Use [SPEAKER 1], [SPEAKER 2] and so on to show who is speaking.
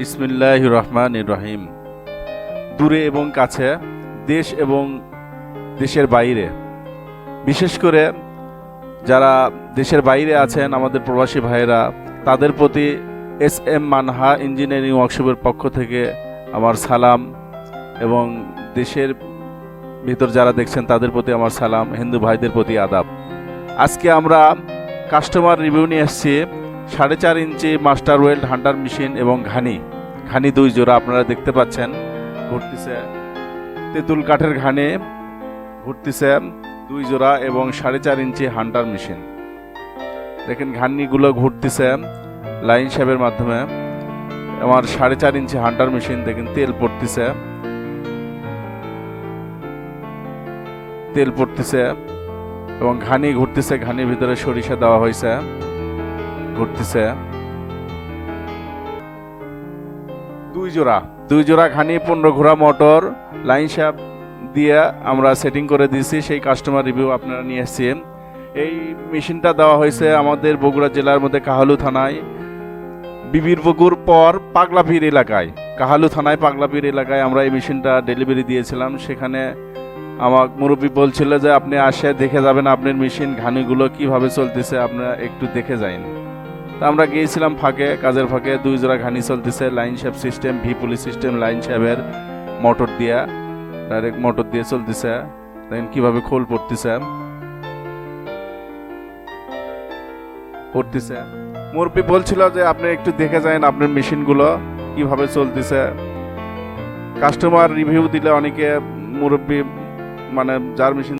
[SPEAKER 1] বিসমিল্লাহির রহমানির রহিম। দূরে এবং কাছে, দেশ এবং দেশের বাইরে, বিশেষ করে যারা দেশের বাইরে আছেন আমাদের প্রবাসী ভাইয়েরা, তাদের প্রতি এস.এম. মানহা ইঞ্জিনিয়ারিং ওয়ার্কশপের পক্ষ থেকে আমার সালাম, এবং দেশের ভিতর যারা দেখছেন তাদের প্রতি আমার সালাম, হিন্দু ভাইদের প্রতি আদাব। আজকে আমরা কাস্টমার রিভিউ নিয়ে এসেছি 4.5 ইঞ্চি মাস্টার ওয়েল্ড হান্টার মেশিন এবং ঘানি 2 জোড়া আপনারা দেখতে পাচ্ছেন ঘুরতেছে। তেঁতুল কাঠের ঘানি ঘুরতেছে 2 জোড়া এবং 4.5 ইঞ্চি হান্টার মেশিন। দেখেন ঘানিগুলো ঘুরতেছে লাইন শ্যাপের মাধ্যমে। আমার 4.5 ইঞ্চি হান্টার মেশিন দেখেন তেল পড়তেছে এবং ঘানি ঘুরতেছে। ঘানির ভিতরে সরিষা দেওয়া হয়েছে, ঘুরতেছে 2 জোড়া ঘানি, 15 ঘোড়া মোটর, লাইন শ্যাপ দিয়ে আমরা সেটিং করে দিয়েছি। সেই কাস্টমার রিভিউ আপনারা নিয়ে এসেছি। এই মেশিনটা দেওয়া হয়েছে আমাদের বগুড়া জেলার মধ্যে কাহালু থানায়, বিবিরপুকুর পর পাগলাপীর এলাকায়, কাহালু থানায় পাগলাপীর এলাকায় আমরা এই মেশিনটা ডেলিভারি দিয়েছিলাম। সেখানে আমার মুরব্বী বলছিল যে আপনি আসে দেখে যাবেন আপনার মেশিন ঘানিগুলো কিভাবে চলতেছে, আপনারা একটু দেখে যান। তা আমরা গিয়েছিলাম কাজের ফাঁকে। 2 জোড়া ঘানি চলতেছে, লাইন শ্যাপ সিস্টেম, ভি পুলি সিস্টেম, লাইন শ্যাপের মোটর দিয়া, ডাইরেক্ট মোটর দিয়ে চলতেছে। দেখেন কিভাবে খোল পড়তেছে। মুরব্বী বলছিল যে আপনি একটু দেখে যান আপনার মেশিনগুলো কিভাবে চলতেছে। কাস্টমার রিভিউ দিলে অনেকে মুরব্বী মানে যার মেশিন